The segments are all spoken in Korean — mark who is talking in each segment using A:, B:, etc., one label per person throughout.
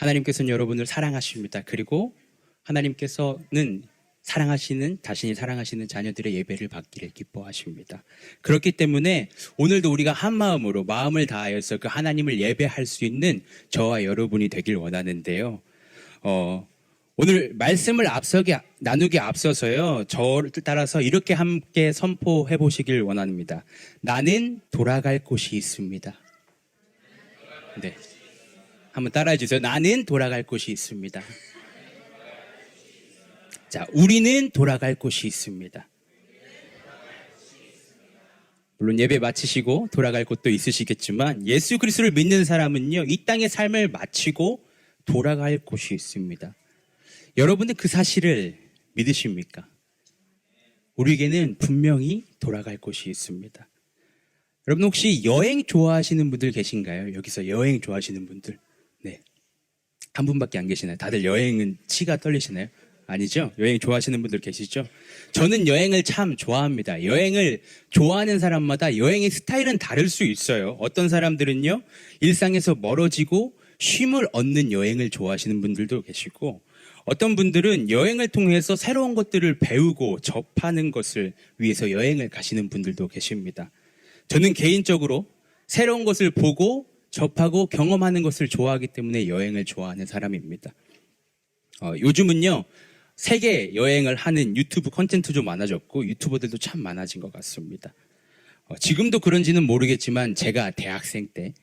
A: 하나님께서는 여러분을 사랑하십니다. 그리고 하나님께서는 자신이 사랑하시는 자녀들의 예배를 받기를 기뻐하십니다. 그렇기 때문에 오늘도 우리가 한 마음으로 마음을 다하여서 그 하나님을 예배할 수 있는 저와 여러분이 되길 원하는데요. 오늘 말씀을 나누기 앞서서요, 저를 따라서 이렇게 함께 선포해 보시길 원합니다. 나는 돌아갈 곳이 있습니다. 네. 한번 따라해 주세요. 나는 돌아갈 곳이 있습니다. 자, 우리는 돌아갈 곳이 있습니다. 물론 예배 마치시고 돌아갈 곳도 있으시겠지만 예수 그리스도를 믿는 사람은요, 이 땅의 삶을 마치고 돌아갈 곳이 있습니다. 여러분은 그 사실을 믿으십니까? 우리에게는 분명히 돌아갈 곳이 있습니다. 여러분 혹시 여행 좋아하시는 분들 계신가요? 여기서 여행 좋아하시는 분들. 네. 한 분밖에 안 계시나요? 다들 여행은 치가 떨리시나요? 아니죠? 여행 좋아하시는 분들 계시죠? 저는 여행을 참 좋아합니다. 여행을 좋아하는 사람마다 여행의 스타일은 다를 수 있어요. 어떤 사람들은요, 일상에서 멀어지고 쉼을 얻는 여행을 좋아하시는 분들도 계시고, 어떤 분들은 여행을 통해서 새로운 것들을 배우고 접하는 것을 위해서 여행을 가시는 분들도 계십니다. 저는 개인적으로 새로운 것을 보고 접하고 경험하는 것을 좋아하기 때문에 여행을 좋아하는 사람입니다. 요즘은요, 세계 여행을 하는 유튜브 콘텐츠도 많아졌고 유튜버들도 참 많아진 것 같습니다. 지금도 그런지는 모르겠지만 제가 대학생 때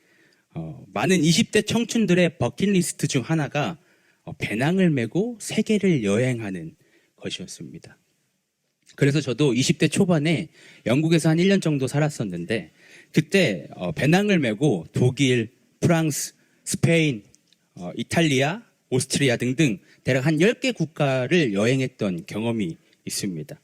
A: 많은 20대 청춘들의 버킷리스트 중 하나가 배낭을 메고 세계를 여행하는 것이었습니다. 그래서 저도 20대 초반에 영국에서 한 1년 정도 살았었는데 그때 배낭을 메고 독일, 프랑스, 스페인, 이탈리아, 오스트리아 등등 대략 한 10개 국가를 여행했던 경험이 있습니다.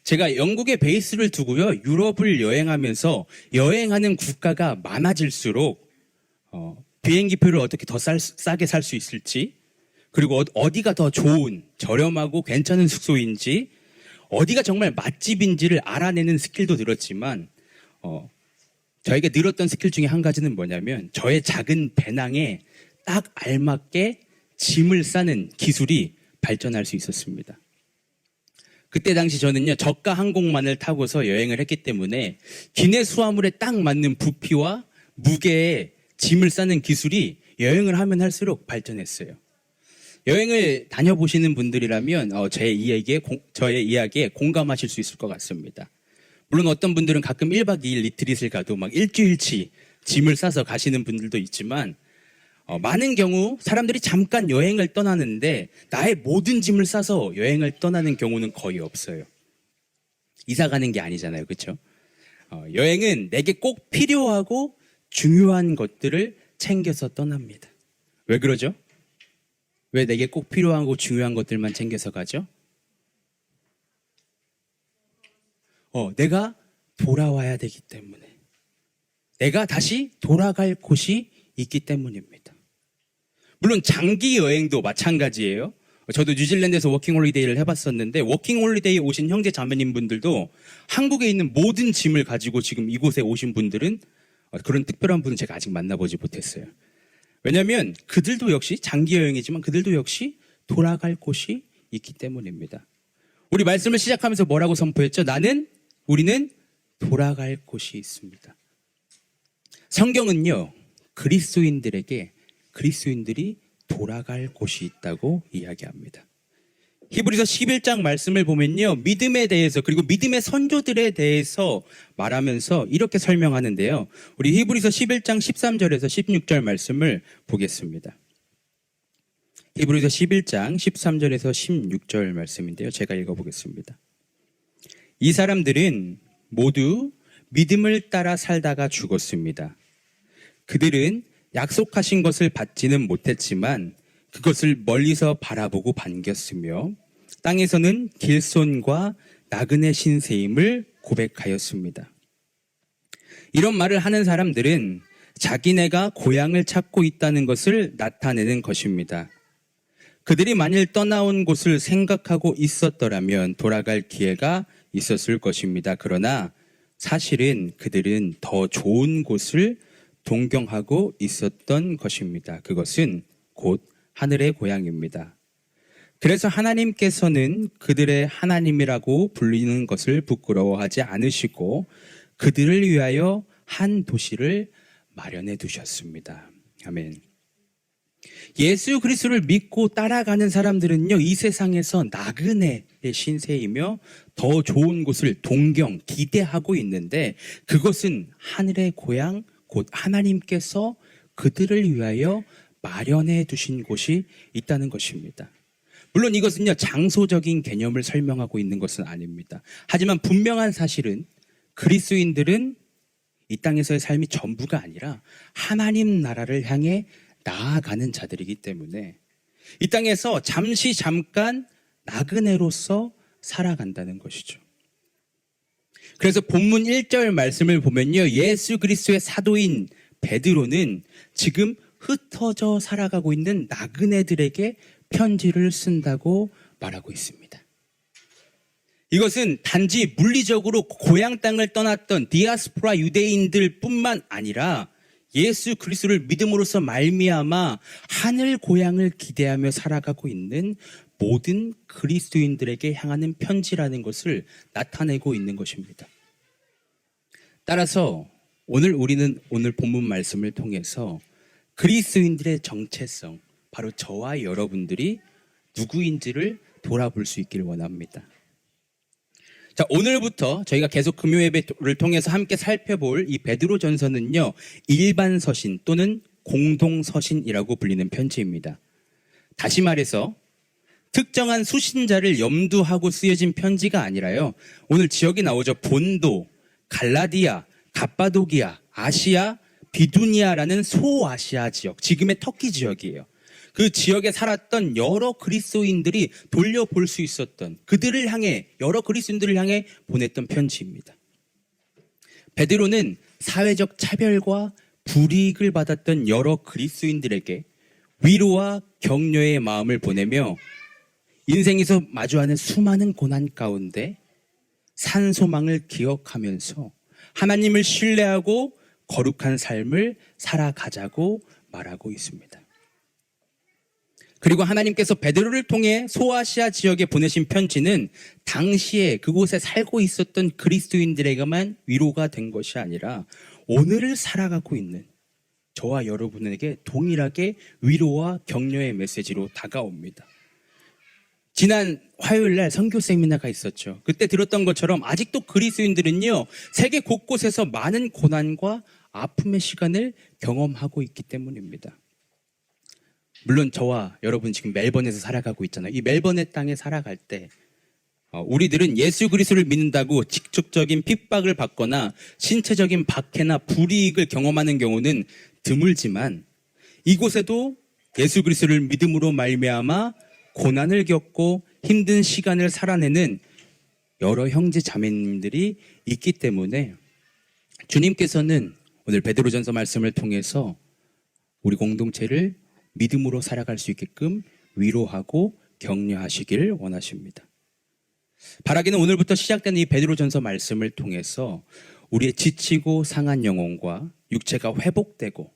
A: 제가 영국에 베이스를 두고요, 유럽을 여행하면서 여행하는 국가가 많아질수록 비행기표를 어떻게 더 싸게 살 수 있을지, 그리고 어디가 더 좋은, 저렴하고 괜찮은 숙소인지, 어디가 정말 맛집인지를 알아내는 스킬도 늘었지만 저에게 늘었던 스킬 중에 한 가지는 뭐냐면 저의 작은 배낭에 딱 알맞게 짐을 싸는 기술이 발전할 수 있었습니다. 그때 당시 저는요, 저가 항공만을 타고서 여행을 했기 때문에 기내 수화물에 딱 맞는 부피와 무게의 짐을 싸는 기술이 여행을 하면 할수록 발전했어요. 여행을 다녀보시는 분들이라면 저의 이야기에 공감하실 수 있을 것 같습니다. 물론 어떤 분들은 가끔 1박 2일 리트릿을 가도 막 일주일치 짐을 싸서 가시는 분들도 있지만 많은 경우 사람들이 잠깐 여행을 떠나는데 나의 모든 짐을 싸서 여행을 떠나는 경우는 거의 없어요. 이사 가는 게 아니잖아요. 그렇죠? 여행은 내게 꼭 필요하고 중요한 것들을 챙겨서 떠납니다. 왜 그러죠? 왜 내게 꼭 필요하고 중요한 것들만 챙겨서 가죠? 내가 돌아와야 되기 때문에. 내가 다시 돌아갈 곳이 있기 때문입니다. 물론 장기 여행도 마찬가지예요. 저도 뉴질랜드에서 워킹홀리데이를 해봤었는데 워킹홀리데이에 오신 형제 자매님 분들도 한국에 있는 모든 짐을 가지고 지금 이곳에 오신 분들은 그런 특별한 분은 제가 아직 만나보지 못했어요. 왜냐하면 그들도 역시 장기 여행이지만 그들도 역시 돌아갈 곳이 있기 때문입니다. 우리 말씀을 시작하면서 뭐라고 선포했죠? 우리는 돌아갈 곳이 있습니다. 성경은요, 그리스도인들이 돌아갈 곳이 있다고 이야기합니다. 히브리서 11장 말씀을 보면요, 믿음에 대해서 그리고 믿음의 선조들에 대해서 말하면서 이렇게 설명하는데요. 우리 히브리서 11장 13절에서 16절 말씀을 보겠습니다. 히브리서 11장 13절에서 16절 말씀인데요. 제가 읽어보겠습니다. 이 사람들은 모두 믿음을 따라 살다가 죽었습니다. 그들은 약속하신 것을 받지는 못했지만 그것을 멀리서 바라보고 반겼으며 땅에서는 길손과 나그네 신세임을 고백하였습니다. 이런 말을 하는 사람들은 자기네가 고향을 찾고 있다는 것을 나타내는 것입니다. 그들이 만일 떠나온 곳을 생각하고 있었더라면 돌아갈 기회가 있었을 것입니다. 그러나 사실은 그들은 더 좋은 곳을 동경하고 있었던 것입니다. 그것은 곧 하늘의 고향입니다. 그래서 하나님께서는 그들의 하나님이라고 불리는 것을 부끄러워하지 않으시고 그들을 위하여 한 도시를 마련해 두셨습니다. 아멘. 예수 그리스도를 믿고 따라가는 사람들은요, 이 세상에서 나그네의 신세이며 더 좋은 곳을 동경, 기대하고 있는데 그것은 하늘의 고향, 곧 하나님께서 그들을 위하여 마련해 두신 곳이 있다는 것입니다. 물론 이것은요, 장소적인 개념을 설명하고 있는 것은 아닙니다. 하지만 분명한 사실은 그리스도인들은 이 땅에서의 삶이 전부가 아니라 하나님 나라를 향해 나아가는 자들이기 때문에 이 땅에서 잠깐 나그네로서 살아간다는 것이죠. 그래서 본문 1절 말씀을 보면요, 예수 그리스도의 사도인 베드로는 지금 흩어져 살아가고 있는 나그네들에게 편지를 쓴다고 말하고 있습니다. 이것은 단지 물리적으로 고향 땅을 떠났던 디아스포라 유대인들 뿐만 아니라 예수 그리스도를 믿음으로써 말미암아 하늘 고향을 기대하며 살아가고 있는 모든 그리스도인들에게 향하는 편지라는 것을 나타내고 있는 것입니다. 따라서 우리는 오늘 본문 말씀을 통해서 그리스도인들의 정체성, 바로 저와 여러분들이 누구인지를 돌아볼 수 있기를 원합니다. 자, 오늘부터 저희가 계속 금요 예배를 통해서 함께 살펴볼 이 베드로 전서는요, 일반 서신 또는 공동 서신이라고 불리는 편지입니다. 다시 말해서 특정한 수신자를 염두하고 쓰여진 편지가 아니라요, 오늘 지역이 나오죠. 본도, 갈라디아, 갑바도기아, 아시아, 비두니아라는 소아시아 지역, 지금의 터키 지역이에요. 그 지역에 살았던 여러 그리스도인들이 돌려볼 수 있었던 여러 그리스도인들을 향해 보냈던 편지입니다. 베드로는 사회적 차별과 불이익을 받았던 여러 그리스도인들에게 위로와 격려의 마음을 보내며 인생에서 마주하는 수많은 고난 가운데 산소망을 기억하면서 하나님을 신뢰하고 거룩한 삶을 살아가자고 말하고 있습니다. 그리고 하나님께서 베드로를 통해 소아시아 지역에 보내신 편지는 당시에 그곳에 살고 있었던 그리스도인들에게만 위로가 된 것이 아니라 오늘을 살아가고 있는 저와 여러분에게 동일하게 위로와 격려의 메시지로 다가옵니다. 지난 화요일 날 선교 세미나가 있었죠. 그때 들었던 것처럼 아직도 그리스도인들은요, 세계 곳곳에서 많은 고난과 아픔의 시간을 경험하고 있기 때문입니다. 물론 저와 여러분 지금 멜번에서 살아가고 있잖아요. 이 멜번의 땅에 살아갈 때 우리들은 예수 그리스도를 믿는다고 직접적인 핍박을 받거나 신체적인 박해나 불이익을 경험하는 경우는 드물지만 이곳에도 예수 그리스도를 믿음으로 말미암아 고난을 겪고 힘든 시간을 살아내는 여러 형제 자매님들이 있기 때문에 주님께서는 오늘 베드로전서 말씀을 통해서 우리 공동체를 믿음으로 살아갈 수 있게끔 위로하고 격려하시길 원하십니다. 바라기는 오늘부터 시작되는 이 베드로전서 말씀을 통해서 우리의 지치고 상한 영혼과 육체가 회복되고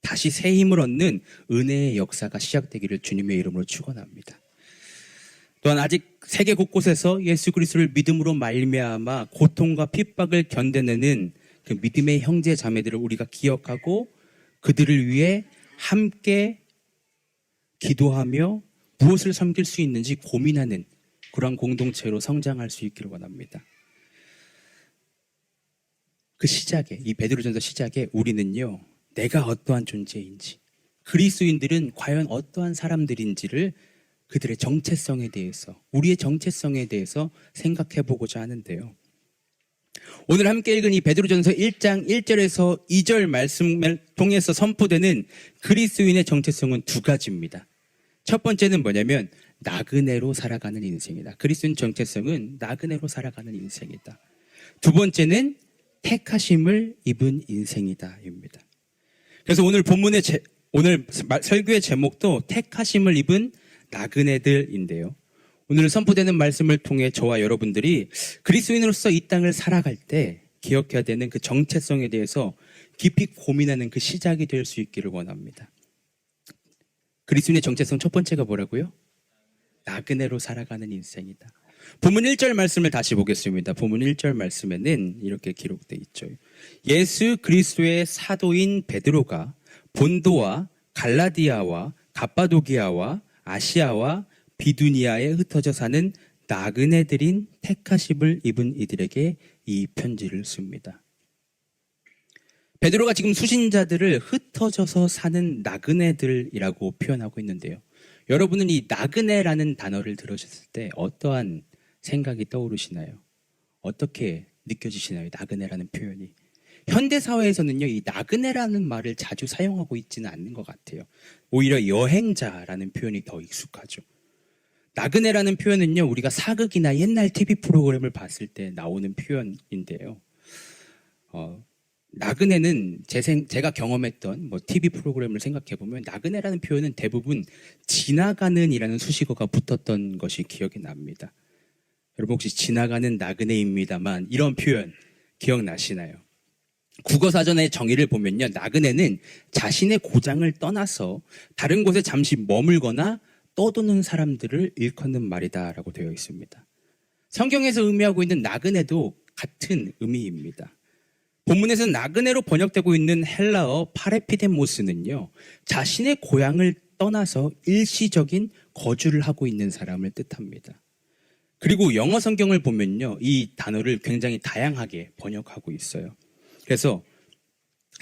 A: 다시 새 힘을 얻는 은혜의 역사가 시작되기를 주님의 이름으로 축원합니다. 또한 아직 세계 곳곳에서 예수 그리스도를 믿음으로 말미암아 고통과 핍박을 견뎌내는 그 믿음의 형제 자매들을 우리가 기억하고 그들을 위해 함께 기도하며 무엇을 섬길 수 있는지 고민하는 그런 공동체로 성장할 수 있기를 원합니다. 그 시작에, 이 베드로전서 시작에 우리는요, 내가 어떠한 존재인지, 그리스도인들은 과연 어떠한 사람들인지를 그들의 정체성에 대해서, 우리의 정체성에 대해서 생각해 보고자 하는데요. 오늘 함께 읽은 이 베드로전서 1장 1절에서 2절 말씀을 통해서 선포되는 그리스도인의 정체성은 두 가지입니다. 첫 번째는 뭐냐면 나그네로 살아가는 인생이다. 그리스도인 정체성은 나그네로 살아가는 인생이다. 두 번째는 택하심을 입은 인생이다입니다. 그래서 오늘 본문의 오늘 설교의 제목도 택하심을 입은 나그네들인데요. 오늘 선포되는 말씀을 통해 저와 여러분들이 그리스도인으로서 이 땅을 살아갈 때 기억해야 되는 그 정체성에 대해서 깊이 고민하는 그 시작이 될 수 있기를 원합니다. 그리스도인의 정체성 첫 번째가 뭐라고요? 나그네로 살아가는 인생이다. 본문 1절 말씀을 다시 보겠습니다. 본문 1절 말씀에는 이렇게 기록되어 있죠. 예수 그리스도의 사도인 베드로가 본도와 갈라디아와 갑바도기아와 아시아와 비두니아에 흩어져 사는 나그네들인 택하심을 입은 이들에게 이 편지를 씁니다. 베드로가 지금 수신자들을 흩어져서 사는 나그네들이라고 표현하고 있는데요. 여러분은 이 나그네라는 단어를 들으셨을 때 어떠한 생각이 떠오르시나요? 어떻게 느껴지시나요? 나그네라는 표현이. 현대 사회에서는요, 이 나그네라는 말을 자주 사용하고 있지는 않는 것 같아요. 오히려 여행자라는 표현이 더 익숙하죠. 나그네라는 표현은요, 우리가 사극이나 옛날 TV 프로그램을 봤을 때 나오는 표현인데요. 나그네는 제가 경험했던 TV 프로그램을 생각해보면 나그네라는 표현은 대부분 지나가는 이라는 수식어가 붙었던 것이 기억이 납니다. 여러분 혹시 지나가는 나그네입니다만 이런 표현 기억나시나요? 국어사전의 정의를 보면요, 나그네는 자신의 고장을 떠나서 다른 곳에 잠시 머물거나 떠도는 사람들을 일컫는 말이다라고 되어 있습니다. 성경에서 의미하고 있는 나그네도 같은 의미입니다. 본문에서 나그네로 번역되고 있는 헬라어 파레피데모스는요, 자신의 고향을 떠나서 일시적인 거주를 하고 있는 사람을 뜻합니다. 그리고 영어 성경을 보면요, 이 단어를 굉장히 다양하게 번역하고 있어요. 그래서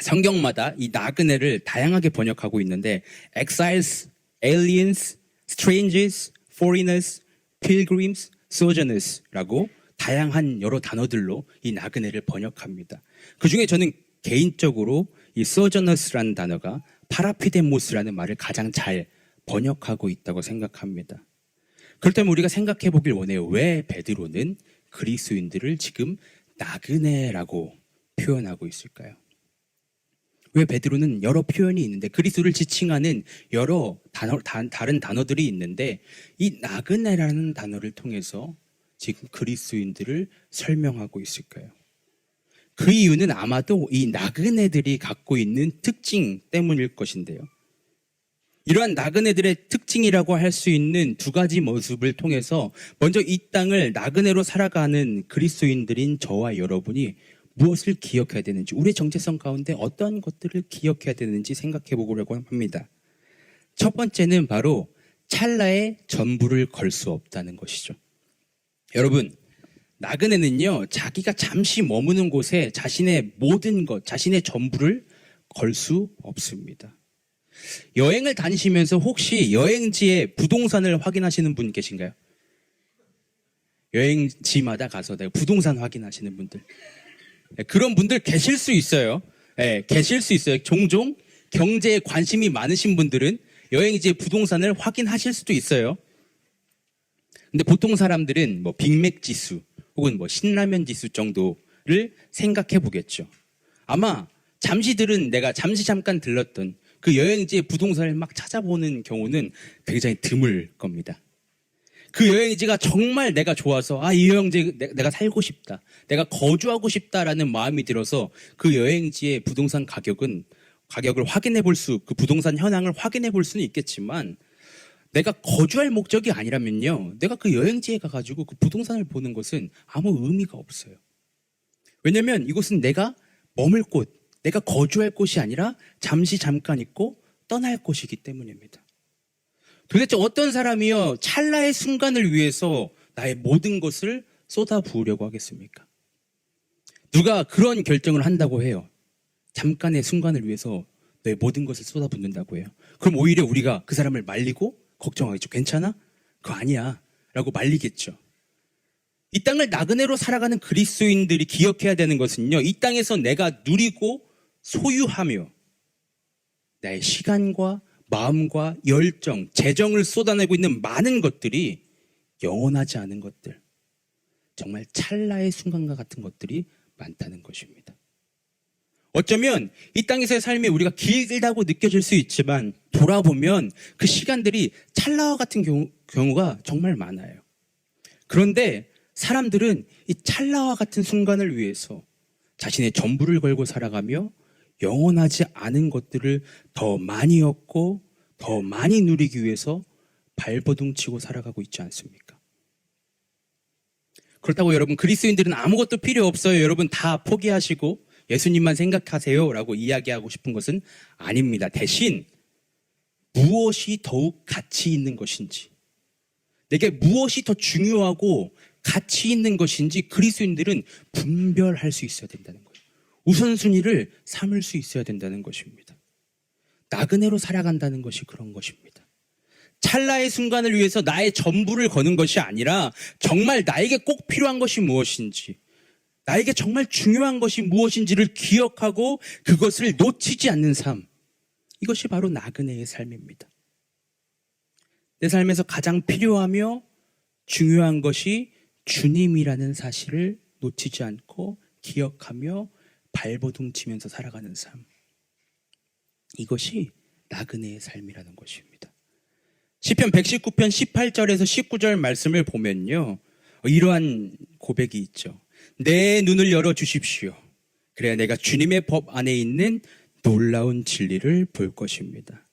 A: 성경마다 이 나그네를 다양하게 번역하고 있는데 exiles, aliens, strangers, foreigners, pilgrims, sojourners라고 다양한 여러 단어들로 이 나그네를 번역합니다. 그중에 저는 개인적으로 이 sojourners라는 단어가 파라피데모스라는 말을 가장 잘 번역하고 있다고 생각합니다. 그렇다면 우리가 생각해 보길 원해요. 왜 베드로는 그리스도인들을 지금 나그네라고 표현하고 있을까요? 왜 베드로는 여러 표현이 있는데 그리스도를 지칭하는 여러 다른 단어들이 있는데 이 나그네라는 단어를 통해서 지금 그리스도인들을 설명하고 있을까요? 그 이유는 아마도 이 나그네들이 갖고 있는 특징 때문일 것인데요. 이러한 나그네들의 특징이라고 할 수 있는 두 가지 모습을 통해서 먼저 이 땅을 나그네로 살아가는 그리스도인들인 저와 여러분이 무엇을 기억해야 되는지, 우리의 정체성 가운데 어떠한 것들을 기억해야 되는지 생각해 보려고 합니다. 첫 번째는 바로 찰나의 전부를 걸 수 없다는 것이죠. 여러분, 나그네는요, 자기가 잠시 머무는 곳에 자신의 모든 것, 자신의 전부를 걸 수 없습니다. 여행을 다니시면서 혹시 여행지의 부동산을 확인하시는 분 계신가요? 여행지마다 가서 내가 부동산 확인하시는 분들. 그런 분들 계실 수 있어요. 계실 수 있어요. 종종 경제에 관심이 많으신 분들은 여행지의 부동산을 확인하실 수도 있어요. 근데 보통 사람들은 빅맥 지수 혹은 신라면 지수 정도를 생각해 보겠죠. 아마 내가 잠깐 들렀던 그 여행지의 부동산을 막 찾아보는 경우는 굉장히 드물 겁니다. 그 여행지가 정말 내가 좋아서 이 여행지 내가 살고 싶다, 내가 거주하고 싶다라는 마음이 들어서 그 여행지의 부동산 가격을 확인해 볼 그 부동산 현황을 확인해 볼 수는 있겠지만 내가 거주할 목적이 아니라면요, 내가 그 여행지에 가가지고 그 부동산을 보는 것은 아무 의미가 없어요. 왜냐면 이곳은 내가 머물 곳, 내가 거주할 곳이 아니라 잠깐 있고 떠날 곳이기 때문입니다. 도대체 어떤 사람이요, 찰나의 순간을 위해서 나의 모든 것을 쏟아부으려고 하겠습니까? 누가 그런 결정을 한다고 해요. 잠깐의 순간을 위해서 내 모든 것을 쏟아붓는다고 해요. 그럼 오히려 우리가 그 사람을 말리고 걱정하겠죠. 괜찮아? 그거 아니야 라고 말리겠죠. 이 땅을 나그네로 살아가는 그리스도인들이 기억해야 되는 것은요, 이 땅에서 내가 누리고 소유하며 나의 시간과 마음과 열정, 재정을 쏟아내고 있는 많은 것들이 영원하지 않은 것들, 정말 찰나의 순간과 같은 것들이 많다는 것입니다. 어쩌면 이 땅에서의 삶이 우리가 길다고 느껴질 수 있지만 돌아보면 그 시간들이 찰나와 같은 경우가 정말 많아요. 그런데 사람들은 이 찰나와 같은 순간을 위해서 자신의 전부를 걸고 살아가며 영원하지 않은 것들을 더 많이 얻고 더 많이 누리기 위해서 발버둥 치고 살아가고 있지 않습니까? 그렇다고 여러분 그리스도인들은 아무것도 필요 없어요. 여러분 다 포기하시고 예수님만 생각하세요 라고 이야기하고 싶은 것은 아닙니다. 대신 무엇이 더욱 가치 있는 것인지, 내게 무엇이 더 중요하고 가치 있는 것인지 그리스도인들은 분별할 수 있어야 된다는 거예요. 우선순위를 삼을 수 있어야 된다는 것입니다. 나그네로 살아간다는 것이 그런 것입니다. 찰나의 순간을 위해서 나의 전부를 거는 것이 아니라 정말 나에게 꼭 필요한 것이 무엇인지, 나에게 정말 중요한 것이 무엇인지를 기억하고 그것을 놓치지 않는 삶, 이것이 바로 나그네의 삶입니다. 내 삶에서 가장 필요하며 중요한 것이 주님이라는 사실을 놓치지 않고 기억하며 발버둥 치면서 살아가는 삶, 이것이 나그네의 삶이라는 것입니다. 시편 119편 18절에서 19절 말씀을 보면요, 이러한 고백이 있죠. 내 눈을 열어주십시오. 그래야 내가 주님의 법 안에 있는 놀라운 진리를 볼 것입니다.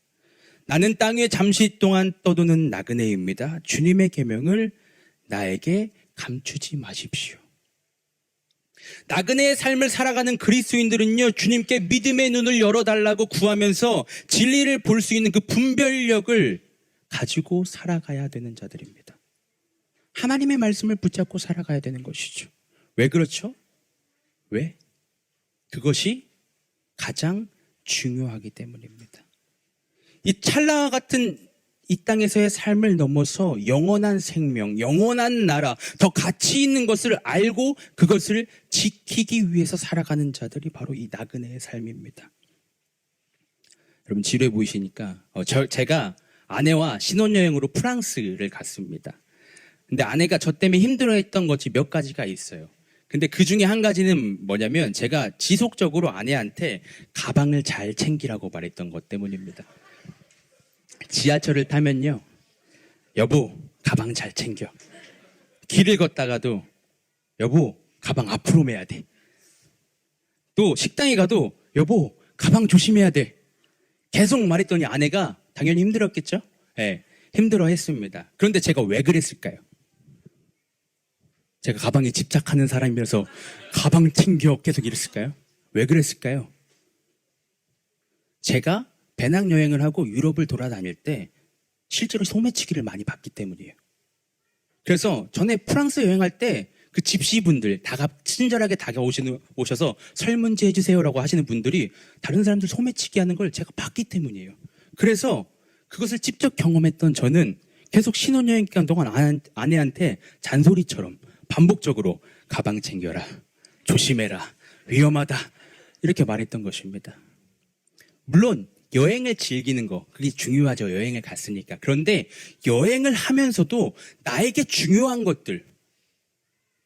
A: 나는 땅에 잠시 동안 떠도는 나그네입니다. 주님의 계명을 나에게 감추지 마십시오. 나그네의 삶을 살아가는 그리스도인들은요, 주님께 믿음의 눈을 열어달라고 구하면서 진리를 볼 수 있는 그 분별력을 가지고 살아가야 되는 자들입니다. 하나님의 말씀을 붙잡고 살아가야 되는 것이죠. 왜 그렇죠? 왜? 그것이 가장 중요하기 때문입니다. 이 찰나와 같은 이 땅에서의 삶을 넘어서 영원한 생명, 영원한 나라, 더 가치 있는 것을 알고 그것을 지키기 위해서 살아가는 자들이 바로 이 나그네의 삶입니다. 여러분 지루해 보이시니까 제가 아내와 신혼여행으로 프랑스를 갔습니다. 근데 아내가 저 때문에 힘들어했던 것이 몇 가지가 있어요. 근데 그 중에 한 가지는 뭐냐면 제가 지속적으로 아내한테 가방을 잘 챙기라고 말했던 것 때문입니다. 지하철을 타면요, 여보 가방 잘 챙겨. 길을 걷다가도 여보 가방 앞으로 매야 돼. 또 식당에 가도 여보 가방 조심해야 돼. 계속 말했더니 아내가 당연히 힘들었겠죠? 네, 힘들어했습니다. 그런데 제가 왜 그랬을까요? 제가 가방에 집착하는 사람이라서 가방 챙겨 계속 이랬을까요? 왜 그랬을까요? 제가 배낭여행을 하고 유럽을 돌아다닐 때 실제로 소매치기를 많이 받기 때문이에요. 그래서 전에 프랑스 여행할 때 그 집시분들 친절하게 다가오셔서 설문지 해주세요라고 하시는 분들이 다른 사람들 소매치기 하는 걸 제가 봤기 때문이에요. 그래서 그것을 직접 경험했던 저는 계속 신혼여행 기간 동안 아내한테 잔소리처럼 반복적으로 가방 챙겨라, 조심해라, 위험하다 이렇게 말했던 것입니다. 물론 여행을 즐기는 거 그게 중요하죠. 여행을 갔으니까. 그런데 여행을 하면서도 나에게 중요한 것들,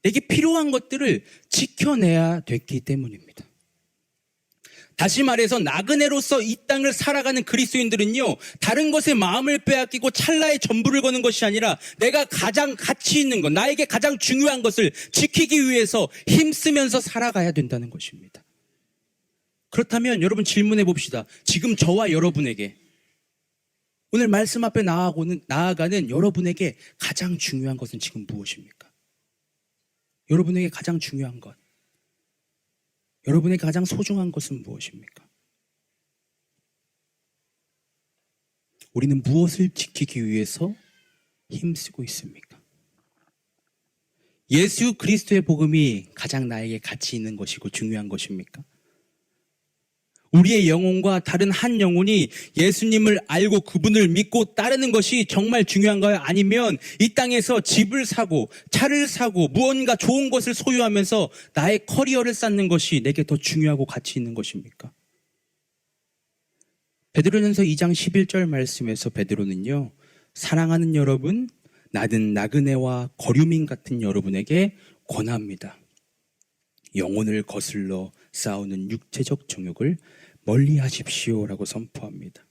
A: 내게 필요한 것들을 지켜내야 됐기 때문입니다. 다시 말해서 나그네로서 이 땅을 살아가는 그리스도인들은요, 다른 것에 마음을 빼앗기고 찰나의 전부를 거는 것이 아니라 내가 가장 가치 있는 것, 나에게 가장 중요한 것을 지키기 위해서 힘쓰면서 살아가야 된다는 것입니다. 그렇다면 여러분 질문해 봅시다. 지금 저와 여러분에게, 오늘 말씀 앞에 나아가는 여러분에게 가장 중요한 것은 지금 무엇입니까? 여러분에게 가장 중요한 것, 여러분에게 가장 소중한 것은 무엇입니까? 우리는 무엇을 지키기 위해서 힘쓰고 있습니까? 예수 그리스도의 복음이 가장 나에게 가치 있는 것이고 중요한 것입니까? 우리의 영혼과 다른 한 영혼이 예수님을 알고 그분을 믿고 따르는 것이 정말 중요한가요? 아니면 이 땅에서 집을 사고 차를 사고 무언가 좋은 것을 소유하면서 나의 커리어를 쌓는 것이 내게 더 중요하고 가치 있는 것입니까? 베드로전서 2장 11절 말씀에서 베드로는요, 사랑하는 여러분, 나는 나그네와 거류민 같은 여러분에게 권합니다. 영혼을 거슬러 싸우는 육체적 정욕을 멀리 하십시오라고 선포합니다.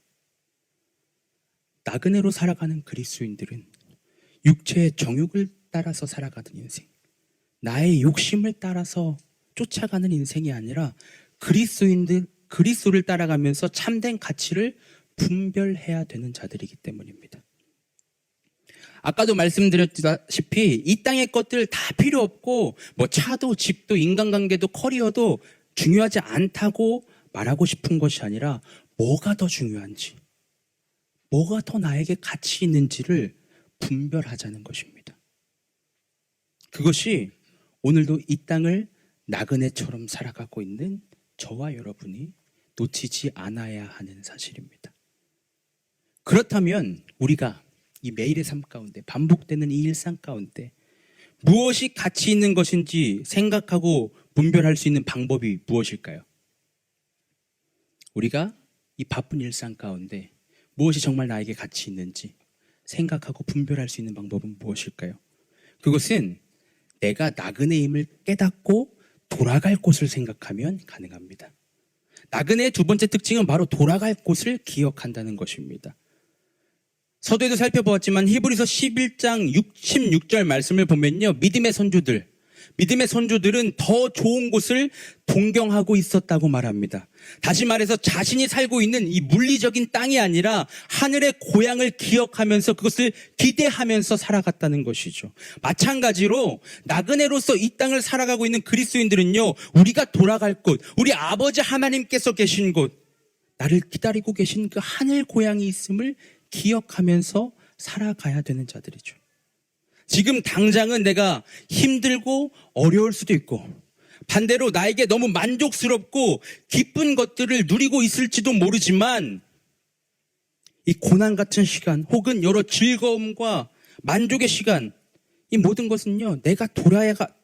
A: 나그네로 살아가는 그리스도인들은 육체의 정욕을 따라서 살아가는 인생, 나의 욕심을 따라서 쫓아가는 인생이 아니라 그리스도를 따라가면서 참된 가치를 분별해야 되는 자들이기 때문입니다. 아까도 말씀드렸다시피 이 땅의 것들 다 필요 없고 뭐 차도 집도 인간관계도 커리어도 중요하지 않다고 말하고 싶은 것이 아니라 뭐가 더 중요한지, 뭐가 더 나에게 가치 있는지를 분별하자는 것입니다. 그것이 오늘도 이 땅을 나그네처럼 살아가고 있는 저와 여러분이 놓치지 않아야 하는 사실입니다. 그렇다면 우리가 이 매일의 삶 가운데 반복되는 이 일상 가운데 무엇이 가치 있는 것인지 생각하고 분별할 수 있는 방법이 무엇일까요? 우리가 이 바쁜 일상 가운데 무엇이 정말 나에게 가치 있는지 생각하고 분별할 수 있는 방법은 무엇일까요? 그것은 내가 나그네임을 깨닫고 돌아갈 곳을 생각하면 가능합니다. 나그네의 두 번째 특징은 바로 돌아갈 곳을 기억한다는 것입니다. 서두에도 살펴보았지만 히브리서 11장 16절 말씀을 보면요. 믿음의 선조들은 더 좋은 곳을 동경하고 있었다고 말합니다. 다시 말해서 자신이 살고 있는 이 물리적인 땅이 아니라 하늘의 고향을 기억하면서 그것을 기대하면서 살아갔다는 것이죠. 마찬가지로 나그네로서 이 땅을 살아가고 있는 그리스도인들은요. 우리가 돌아갈 곳, 우리 아버지 하나님께서 계신 곳, 나를 기다리고 계신 그 하늘 고향이 있음을 기억하면서 살아가야 되는 자들이죠. 지금 당장은 내가 힘들고 어려울 수도 있고 반대로 나에게 너무 만족스럽고 기쁜 것들을 누리고 있을지도 모르지만 이 고난 같은 시간 혹은 여러 즐거움과 만족의 시간, 이 모든 것은요 내가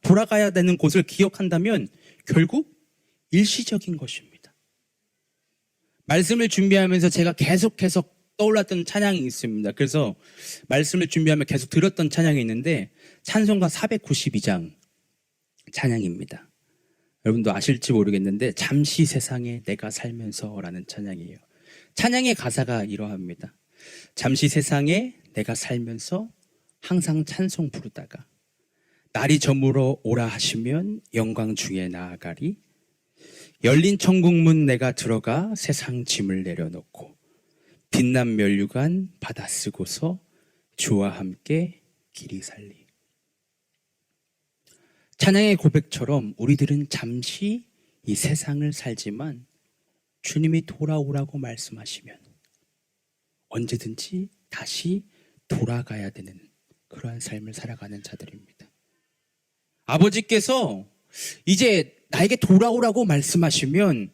A: 돌아가야 되는 곳을 기억한다면 결국 일시적인 것입니다. 말씀을 준비하면서 제가 계속해서 떠올랐던 찬양이 있습니다. 그래서 말씀을 준비하며 계속 들었던 찬양이 있는데 찬송가 492장 찬양입니다. 여러분도 아실지 모르겠는데 잠시 세상에 내가 살면서라는 찬양이에요. 찬양의 가사가 이러합니다. 잠시 세상에 내가 살면서 항상 찬송 부르다가 날이 저물어 오라 하시면 영광 중에 나아가리. 열린 천국문 내가 들어가 세상 짐을 내려놓고 빛난 면류관 받아 쓰고서 주와 함께 길이 살리. 찬양의 고백처럼 우리들은 잠시 이 세상을 살지만 주님이 돌아오라고 말씀하시면 언제든지 다시 돌아가야 되는 그러한 삶을 살아가는 자들입니다. 아버지께서 이제 나에게 돌아오라고 말씀하시면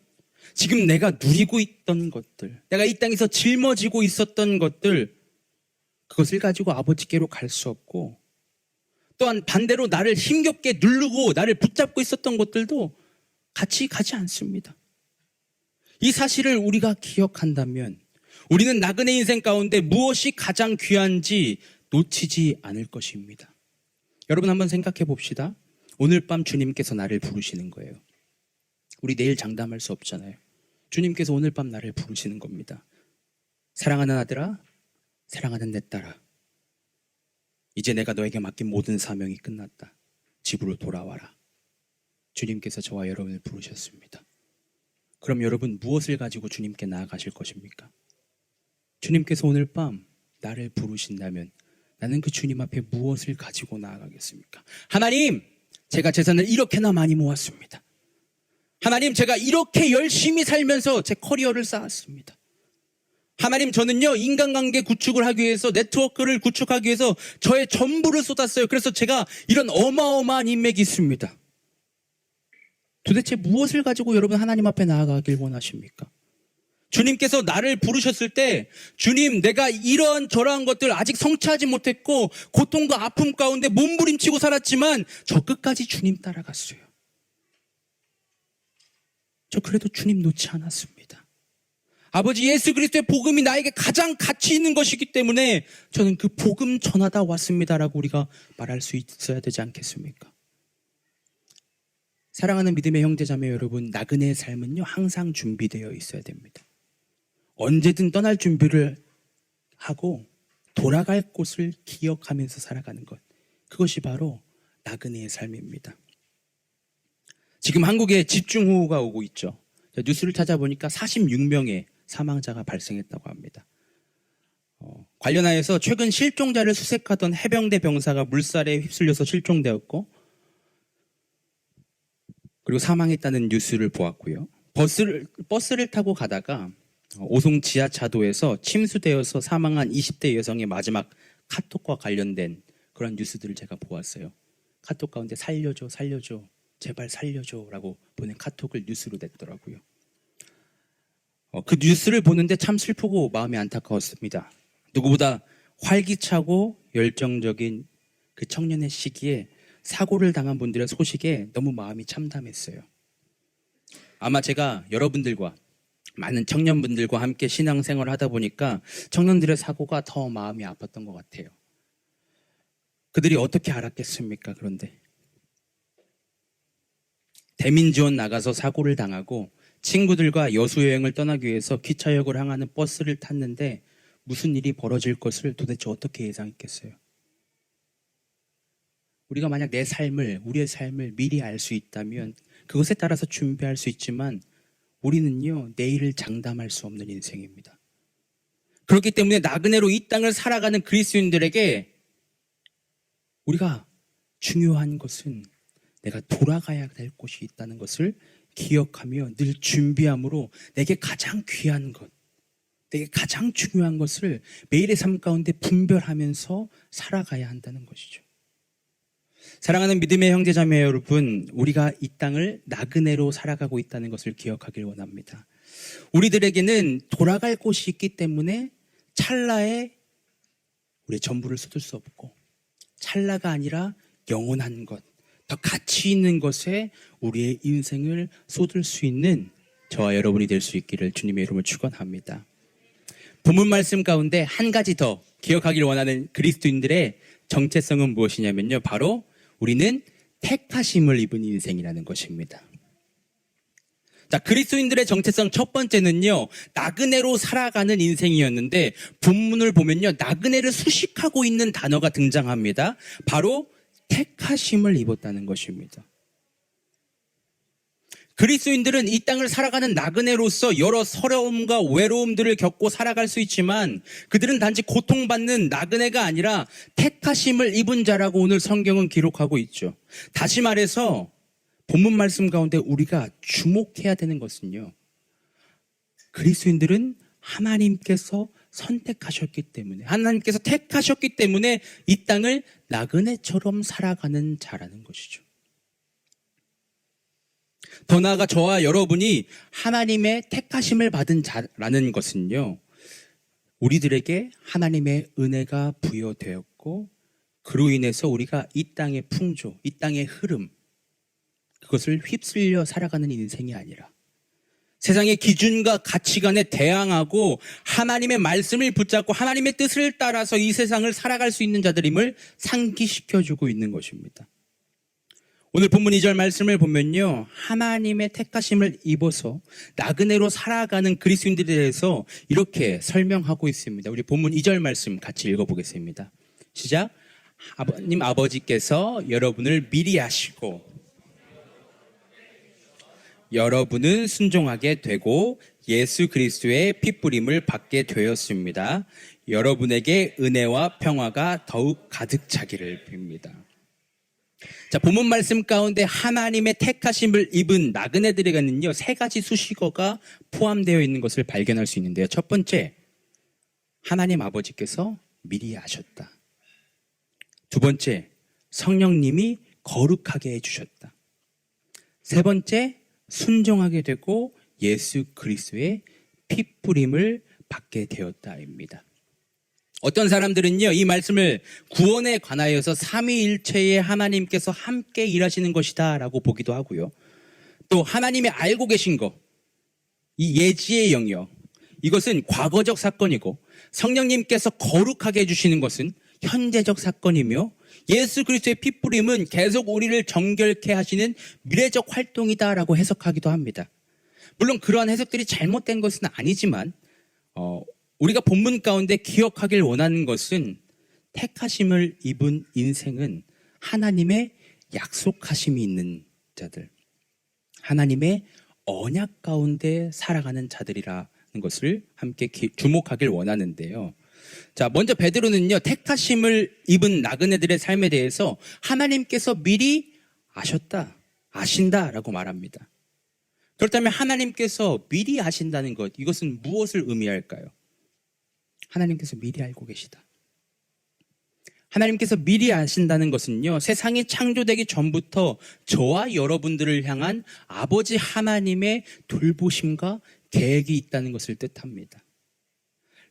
A: 지금 내가 누리고 있던 것들, 내가 이 땅에서 짊어지고 있었던 것들, 그것을 가지고 아버지께로 갈 수 없고 또한 반대로 나를 힘겹게 누르고 나를 붙잡고 있었던 것들도 같이 가지 않습니다. 이 사실을 우리가 기억한다면 우리는 나그네 인생 가운데 무엇이 가장 귀한지 놓치지 않을 것입니다. 여러분 한번 생각해 봅시다. 오늘 밤 주님께서 나를 부르시는 거예요. 우리 내일 장담할 수 없잖아요. 주님께서 오늘 밤 나를 부르시는 겁니다. 사랑하는 아들아, 사랑하는 내 딸아, 이제 내가 너에게 맡긴 모든 사명이 끝났다. 집으로 돌아와라. 주님께서 저와 여러분을 부르셨습니다. 그럼 여러분 무엇을 가지고 주님께 나아가실 것입니까? 주님께서 오늘 밤 나를 부르신다면 나는 그 주님 앞에 무엇을 가지고 나아가겠습니까? 하나님, 제가 재산을 이렇게나 많이 모았습니다. 하나님, 제가 이렇게 열심히 살면서 제 커리어를 쌓았습니다. 하나님, 저는요 인간관계 구축을 하기 위해서, 네트워크를 구축하기 위해서 저의 전부를 쏟았어요. 그래서 제가 이런 어마어마한 인맥이 있습니다. 도대체 무엇을 가지고 여러분 하나님 앞에 나아가길 원하십니까? 주님께서 나를 부르셨을 때 주님, 내가 이러한 저러한 것들 아직 성취하지 못했고 고통과 아픔 가운데 몸부림치고 살았지만 저 끝까지 주님 따라갔어요. 저 그래도 주님 놓지 않았습니다. 아버지 예수 그리스도의 복음이 나에게 가장 가치 있는 것이기 때문에 저는 그 복음 전하다 왔습니다라고 우리가 말할 수 있어야 되지 않겠습니까? 사랑하는 믿음의 형제자매 여러분, 나그네의 삶은요 항상 준비되어 있어야 됩니다. 언제든 떠날 준비를 하고 돌아갈 곳을 기억하면서 살아가는 것, 그것이 바로 나그네의 삶입니다. 지금 한국에 집중호우가 오고 있죠. 뉴스를 찾아보니까 46명의 사망자가 발생했다고 합니다. 관련하여서 최근 실종자를 수색하던 해병대 병사가 물살에 휩쓸려서 실종되었고, 그리고 사망했다는 뉴스를 보았고요. 버스를 타고 가다가 오송 지하차도에서 침수되어서 사망한 20대 여성의 마지막 카톡과 관련된 그런 뉴스들을 제가 보았어요. 카톡 가운데 살려줘, 살려줘, 제발 살려줘 라고 보낸 카톡을 뉴스로 냈더라고요. 그 뉴스를 보는데 참 슬프고 마음이 안타까웠습니다. 누구보다 활기차고 열정적인 그 청년의 시기에 사고를 당한 분들의 소식에 너무 마음이 참담했어요. 아마 제가 여러분들과 많은 청년분들과 함께 신앙생활을 하다 보니까 청년들의 사고가 더 마음이 아팠던 것 같아요. 그들이 어떻게 알았겠습니까? 그런데 대민지원 나가서 사고를 당하고 친구들과 여수여행을 떠나기 위해서 기차역을 향하는 버스를 탔는데 무슨 일이 벌어질 것을 도대체 어떻게 예상했겠어요? 우리가 만약 우리의 삶을 미리 알 수 있다면 그것에 따라서 준비할 수 있지만 우리는요, 내일을 장담할 수 없는 인생입니다. 그렇기 때문에 나그네로 이 땅을 살아가는 그리스도인들에게 우리가 중요한 것은 내가 돌아가야 될 곳이 있다는 것을 기억하며 늘 준비함으로 내게 가장 귀한 것, 내게 가장 중요한 것을 매일의 삶 가운데 분별하면서 살아가야 한다는 것이죠. 사랑하는 믿음의 형제자매 여러분, 우리가 이 땅을 나그네로 살아가고 있다는 것을 기억하길 원합니다. 우리들에게는 돌아갈 곳이 있기 때문에 찰나에 우리의 전부를 쏟을 수 없고, 찰나가 아니라 영원한 것, 더 가치 있는 것에 우리의 인생을 쏟을 수 있는 저와 여러분이 될 수 있기를 주님의 이름으로 축원합니다. 본문 말씀 가운데 한 가지 더 기억하길 원하는 그리스도인들의 정체성은 무엇이냐면요, 바로 우리는 택하심을 입은 인생이라는 것입니다. 자, 그리스도인들의 정체성 첫 번째는요, 나그네로 살아가는 인생이었는데 본문을 보면요, 나그네를 수식하고 있는 단어가 등장합니다. 바로 택하심을 입었다는 것입니다. 그리스도인들은 이 땅을 살아가는 나그네로서 여러 서러움과 외로움들을 겪고 살아갈 수 있지만 그들은 단지 고통받는 나그네가 아니라 택하심을 입은 자라고 오늘 성경은 기록하고 있죠. 다시 말해서 본문 말씀 가운데 우리가 주목해야 되는 것은요, 그리스도인들은 하나님께서 선택하셨기 때문에, 하나님께서 택하셨기 때문에 이 땅을 나그네처럼 살아가는 자라는 것이죠. 더 나아가 저와 여러분이 하나님의 택하심을 받은 자라는 것은요, 우리들에게 하나님의 은혜가 부여되었고 그로 인해서 우리가 이 땅의 풍조, 이 땅의 흐름, 그것을 휩쓸려 살아가는 인생이 아니라 세상의 기준과 가치관에 대항하고 하나님의 말씀을 붙잡고 하나님의 뜻을 따라서 이 세상을 살아갈 수 있는 자들임을 상기시켜주고 있는 것입니다. 오늘 본문 2절 말씀을 보면요, 하나님의 택하심을 입어서 나그네로 살아가는 그리스도인들에 대해서 이렇게 설명하고 있습니다. 우리 본문 2절 말씀 같이 읽어보겠습니다. 시작. 하나님 아버지께서 여러분을 미리 아시고 여러분은 순종하게 되고 예수 그리스도의 핏부림을 받게 되었습니다. 여러분에게 은혜와 평화가 더욱 가득 차기를 빕니다. 자, 본문 말씀 가운데 하나님의 택하심을 입은 나그네들에게는요, 세 가지 수식어가 포함되어 있는 것을 발견할 수 있는데요. 첫 번째, 하나님 아버지께서 미리 아셨다. 두 번째, 성령님이 거룩하게 해주셨다. 세 번째, 순종하게 되고 예수 그리스도의 핏부림을 받게 되었다입니다. 어떤 사람들은요, 이 말씀을 구원에 관하여서 삼위일체의 하나님께서 함께 일하시는 것이다 라고 보기도 하고요. 또 하나님이 알고 계신 것, 이 예지의 영역, 이것은 과거적 사건이고 성령님께서 거룩하게 해주시는 것은 현재적 사건이며 예수 그리스도의 핏부림은 계속 우리를 정결케 하시는 미래적 활동이다라고 해석하기도 합니다. 물론 그러한 해석들이 잘못된 것은 아니지만 우리가 본문 가운데 기억하길 원하는 것은 택하심을 입은 인생은 하나님의 약속하심이 있는 자들, 하나님의 언약 가운데 살아가는 자들이라는 것을 함께 주목하길 원하는데요. 자, 먼저 베드로는요, 택하심을 입은 나그네들의 삶에 대해서 하나님께서 미리 아신다라고 말합니다. 그렇다면 하나님께서 미리 아신다는 것, 이것은 무엇을 의미할까요? 하나님께서 미리 알고 계시다. 하나님께서 미리 아신다는 것은요, 세상이 창조되기 전부터 저와 여러분들을 향한 아버지 하나님의 돌보심과 계획이 있다는 것을 뜻합니다.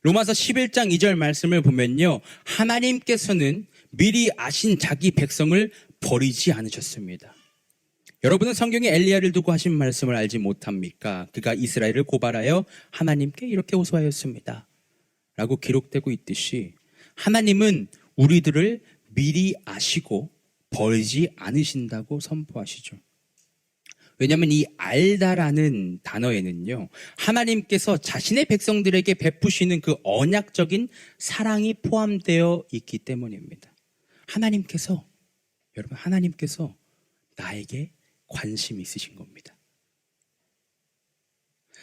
A: 로마서 11장 2절 말씀을 보면요, 하나님께서는 미리 아신 자기 백성을 버리지 않으셨습니다. 여러분은 성경에 엘리야를 두고 하신 말씀을 알지 못합니까? 그가 이스라엘을 고발하여 하나님께 이렇게 호소하였습니다 라고 기록되고 있듯이, 하나님은 우리들을 미리 아시고 버리지 않으신다고 선포하시죠. 왜냐하면 이 알다라는 단어에는요, 하나님께서 자신의 백성들에게 베푸시는 그 언약적인 사랑이 포함되어 있기 때문입니다. 여러분, 하나님께서 나에게 관심이 있으신 겁니다.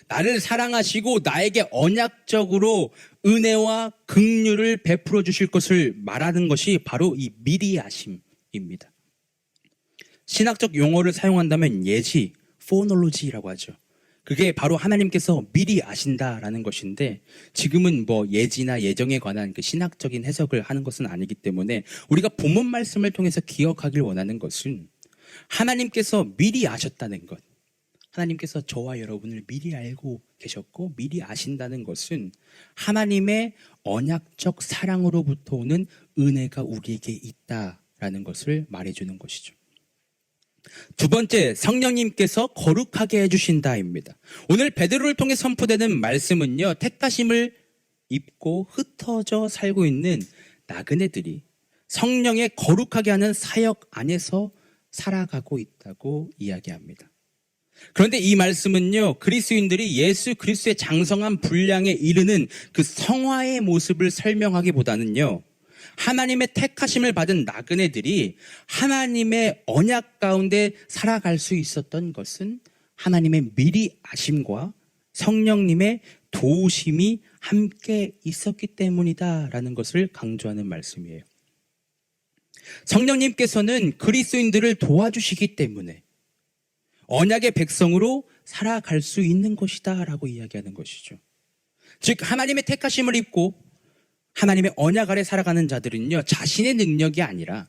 A: 나를 사랑하시고 나에게 언약적으로 은혜와 긍휼을 베풀어 주실 것을 말하는 것이 바로 이 미리 아심입니다. 신학적 용어를 사용한다면 예지, foreknowledge라고 하죠. 그게 바로 하나님께서 미리 아신다라는 것인데, 지금은 예지나 예정에 관한 그 신학적인 해석을 하는 것은 아니기 때문에 우리가 본문 말씀을 통해서 기억하길 원하는 것은, 하나님께서 미리 아셨다는 것, 하나님께서 저와 여러분을 미리 알고 계셨고 미리 아신다는 것은 하나님의 언약적 사랑으로부터 오는 은혜가 우리에게 있다라는 것을 말해주는 것이죠. 두 번째, 성령님께서 거룩하게 해주신다입니다. 오늘 베드로를 통해 선포되는 말씀은요, 택하심을 입고 흩어져 살고 있는 나그네들이 성령의 거룩하게 하는 사역 안에서 살아가고 있다고 이야기합니다. 그런데 이 말씀은요, 그리스도인들이 예수 그리스도의 장성한 분량에 이르는 그 성화의 모습을 설명하기보다는요, 하나님의 택하심을 받은 나그네들이 하나님의 언약 가운데 살아갈 수 있었던 것은 하나님의 미리 아심과 성령님의 도우심이 함께 있었기 때문이다라는 것을 강조하는 말씀이에요. 성령님께서는 그리스도인들을 도와주시기 때문에 언약의 백성으로 살아갈 수 있는 것이다 라고 이야기하는 것이죠. 즉, 하나님의 택하심을 입고 하나님의 언약 아래 살아가는 자들은요, 자신의 능력이 아니라,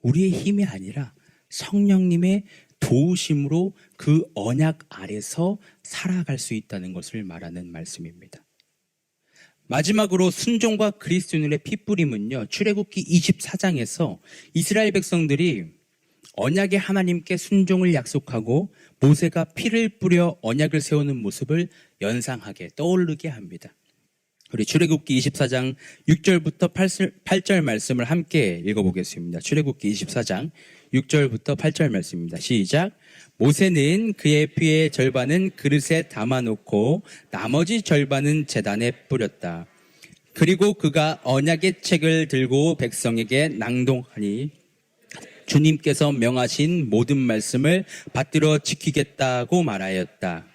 A: 우리의 힘이 아니라 성령님의 도우심으로 그 언약 아래서 살아갈 수 있다는 것을 말하는 말씀입니다. 마지막으로 순종과 그리스도인의 피뿌림은요, 출애굽기 24장에서 이스라엘 백성들이 언약의 하나님께 순종을 약속하고 모세가 피를 뿌려 언약을 세우는 모습을 연상하게 떠오르게 합니다. 우리 출애굽기 24장 6절부터 8절 말씀을 함께 읽어보겠습니다. 출애굽기 24장 6절부터 8절 말씀입니다. 시작. 모세는 그의 피의 절반은 그릇에 담아놓고 나머지 절반은 제단에 뿌렸다. 그리고 그가 언약의 책을 들고 백성에게 낭독하니 주님께서 명하신 모든 말씀을 받들어 지키겠다고 말하였다.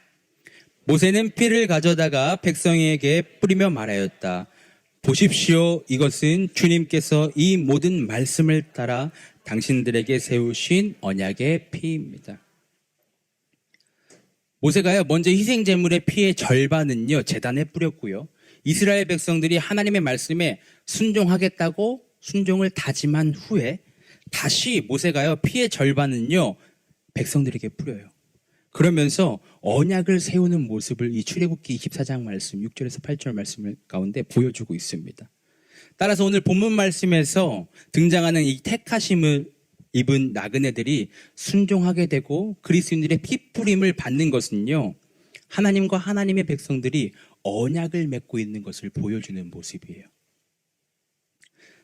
A: 모세는 피를 가져다가 백성에게 뿌리며 말하였다. 보십시오, 이것은 주님께서 이 모든 말씀을 따라 당신들에게 세우신 언약의 피입니다. 모세가요, 먼저 희생제물의 피의 절반은요, 제단에 뿌렸고요, 이스라엘 백성들이 하나님의 말씀에 순종하겠다고 순종을 다짐한 후에 다시 모세가요, 피의 절반은요, 백성들에게 뿌려요. 그러면서 언약을 세우는 모습을 이 출애굽기 24장 말씀 6절에서 8절 말씀 가운데 보여주고 있습니다. 따라서 오늘 본문 말씀에서 등장하는 이 택하심을 입은 나그네들이 순종하게 되고 그리스도인들의 피뿌림을 받는 것은요, 하나님과 하나님의 백성들이 언약을 맺고 있는 것을 보여주는 모습이에요.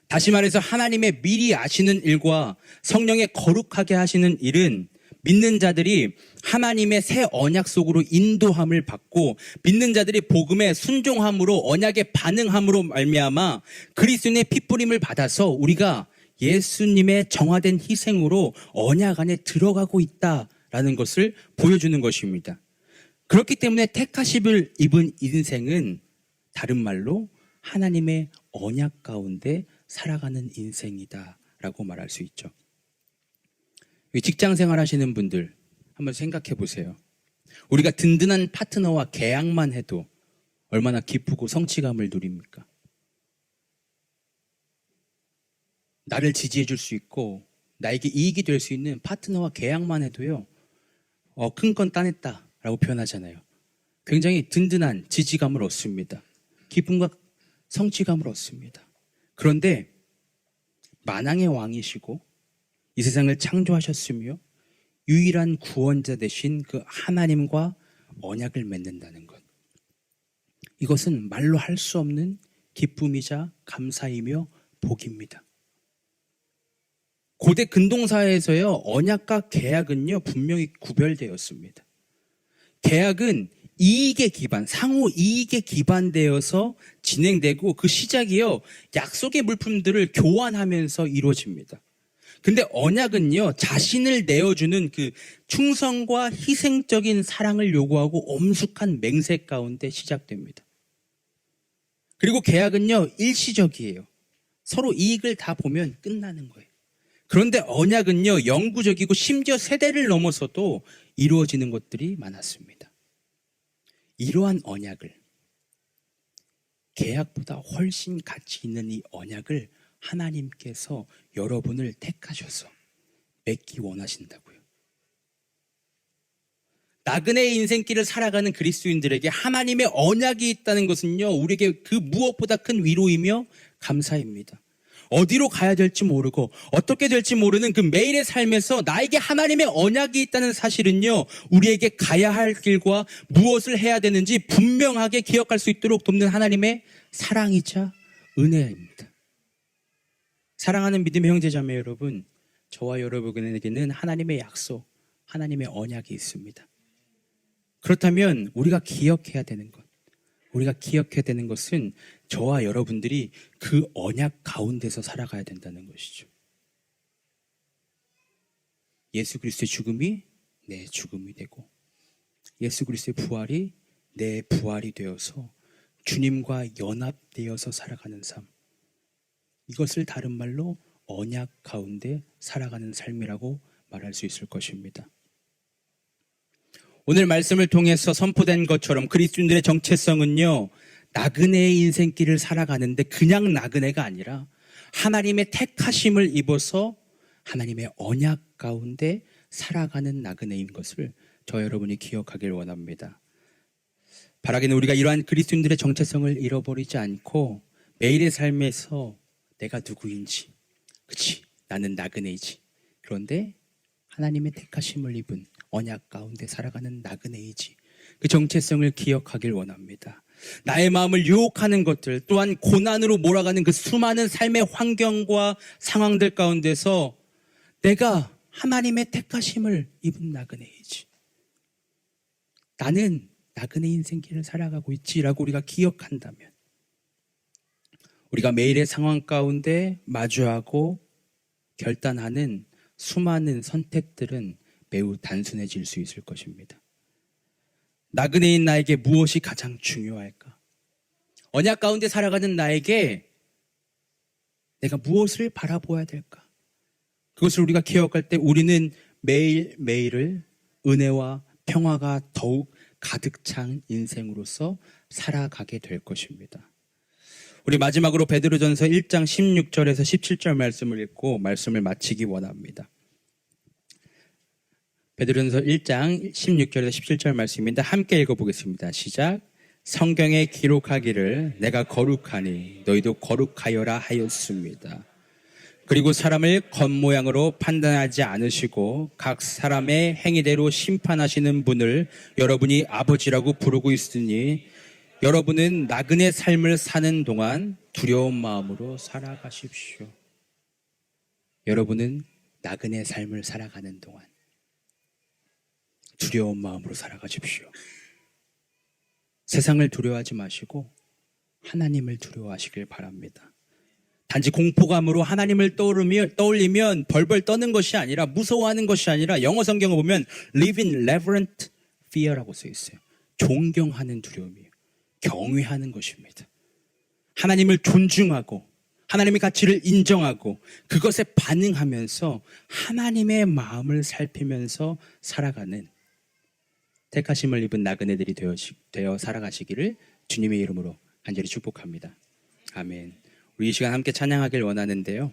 A: 다시 말해서 하나님의 미리 아시는 일과 성령의 거룩하게 하시는 일은 믿는 자들이 하나님의 새 언약 속으로 인도함을 받고 믿는 자들이 복음에 순종함으로 언약에 반응함으로 말미암아 그리스도인의 피뿌림을 받아서 우리가 예수님의 정화된 희생으로 언약 안에 들어가고 있다라는 것을 보여주는 것입니다. 그렇기 때문에 택하심을 입은 인생은 다른 말로 하나님의 언약 가운데 살아가는 인생이다라고 말할 수 있죠. 직장 생활 하시는 분들 한번 생각해 보세요. 우리가 든든한 파트너와 계약만 해도 얼마나 기쁘고 성취감을 누립니까? 나를 지지해 줄 수 있고 나에게 이익이 될 수 있는 파트너와 계약만 해도요, 큰 건 따냈다라고 표현하잖아요. 굉장히 든든한 지지감을 얻습니다. 기쁨과 성취감을 얻습니다. 그런데 만왕의 왕이시고 이 세상을 창조하셨으며 유일한 구원자 되신 그 하나님과 언약을 맺는다는 것. 이것은 말로 할 수 없는 기쁨이자 감사이며 복입니다. 고대 근동사회에서요, 언약과 계약은요, 분명히 구별되었습니다. 계약은 이익에 기반, 상호 이익에 기반되어서 진행되고 그 시작이요, 약속의 물품들을 교환하면서 이루어집니다. 근데 언약은요, 자신을 내어주는 그 충성과 희생적인 사랑을 요구하고 엄숙한 맹세 가운데 시작됩니다. 그리고 계약은요, 일시적이에요. 서로 이익을 다 보면 끝나는 거예요. 그런데 언약은요, 영구적이고 심지어 세대를 넘어서도 이루어지는 것들이 많았습니다. 이러한 언약을, 계약보다 훨씬 가치 있는 이 언약을 하나님께서 여러분을 택하셔서 맺기 원하신다고요. 나그네의 인생길을 살아가는 그리스도인들에게 하나님의 언약이 있다는 것은요, 우리에게 그 무엇보다 큰 위로이며 감사입니다. 어디로 가야 될지 모르고 어떻게 될지 모르는 그 매일의 삶에서 나에게 하나님의 언약이 있다는 사실은요, 우리에게 가야 할 길과 무엇을 해야 되는지 분명하게 기억할 수 있도록 돕는 하나님의 사랑이자 은혜입니다. 사랑하는 믿음의 형제자매 여러분, 저와 여러분에게는 하나님의 약속, 하나님의 언약이 있습니다. 그렇다면 우리가 기억해야 되는 것, 우리가 기억해야 되는 것은 저와 여러분들이 그 언약 가운데서 살아가야 된다는 것이죠. 예수 그리스도의 죽음이 내 죽음이 되고 예수 그리스도의 부활이 내 부활이 되어서 주님과 연합되어서 살아가는 삶, 이것을 다른 말로 언약 가운데 살아가는 삶이라고 말할 수 있을 것입니다. 오늘 말씀을 통해서 선포된 것처럼 그리스도인들의 정체성은요, 나그네의 인생길을 살아가는데 그냥 나그네가 아니라 하나님의 택하심을 입어서 하나님의 언약 가운데 살아가는 나그네인 것을 저 여러분이 기억하길 원합니다. 바라기는 우리가 이러한 그리스도인들의 정체성을 잃어버리지 않고 매일의 삶에서 내가 누구인지, 그치, 나는 나그네이지. 그런데 하나님의 택하심을 입은 언약 가운데 살아가는 나그네이지. 그 정체성을 기억하길 원합니다. 나의 마음을 유혹하는 것들, 또한 고난으로 몰아가는 그 수많은 삶의 환경과 상황들 가운데서 내가 하나님의 택하심을 입은 나그네이지. 나는 나그네 인생길을 살아가고 있지라고 우리가 기억한다면 우리가 매일의 상황 가운데 마주하고 결단하는 수많은 선택들은 매우 단순해질 수 있을 것입니다. 나그네인 나에게 무엇이 가장 중요할까? 언약 가운데 살아가는 나에게 내가 무엇을 바라보아야 될까? 그것을 우리가 기억할 때 우리는 매일매일을 은혜와 평화가 더욱 가득 찬 인생으로서 살아가게 될 것입니다. 우리 마지막으로 베드로전서 1장 16절에서 17절 말씀을 읽고 말씀을 마치기 원합니다. 베드로전서 1장 16절에서 17절 말씀입니다. 함께 읽어보겠습니다. 시작. 성경에 기록하기를 내가 거룩하니 너희도 거룩하여라 하였습니다. 그리고 사람을 겉모양으로 판단하지 않으시고 각 사람의 행위대로 심판하시는 분을 여러분이 아버지라고 부르고 있으니 여러분은 나그네 삶을 사는 동안 두려운 마음으로 살아가십시오. 여러분은 나그네 삶을 살아가는 동안 두려운 마음으로 살아가십시오. 세상을 두려워하지 마시고 하나님을 두려워하시길 바랍니다. 단지 공포감으로 하나님을 떠올리면 벌벌 떠는 것이 아니라, 무서워하는 것이 아니라, 영어 성경을 보면 live in reverent fear라고 써 있어요. 존경하는 두려움이에요. 경외하는 것입니다. 하나님을 존중하고 하나님의 가치를 인정하고 그것에 반응하면서 하나님의 마음을 살피면서 살아가는 택하심을 입은 나그네들이 되어 살아가시기를 주님의 이름으로 간절히 축복합니다. 아멘. 우리 이 시간 함께 찬양하길 원하는데요.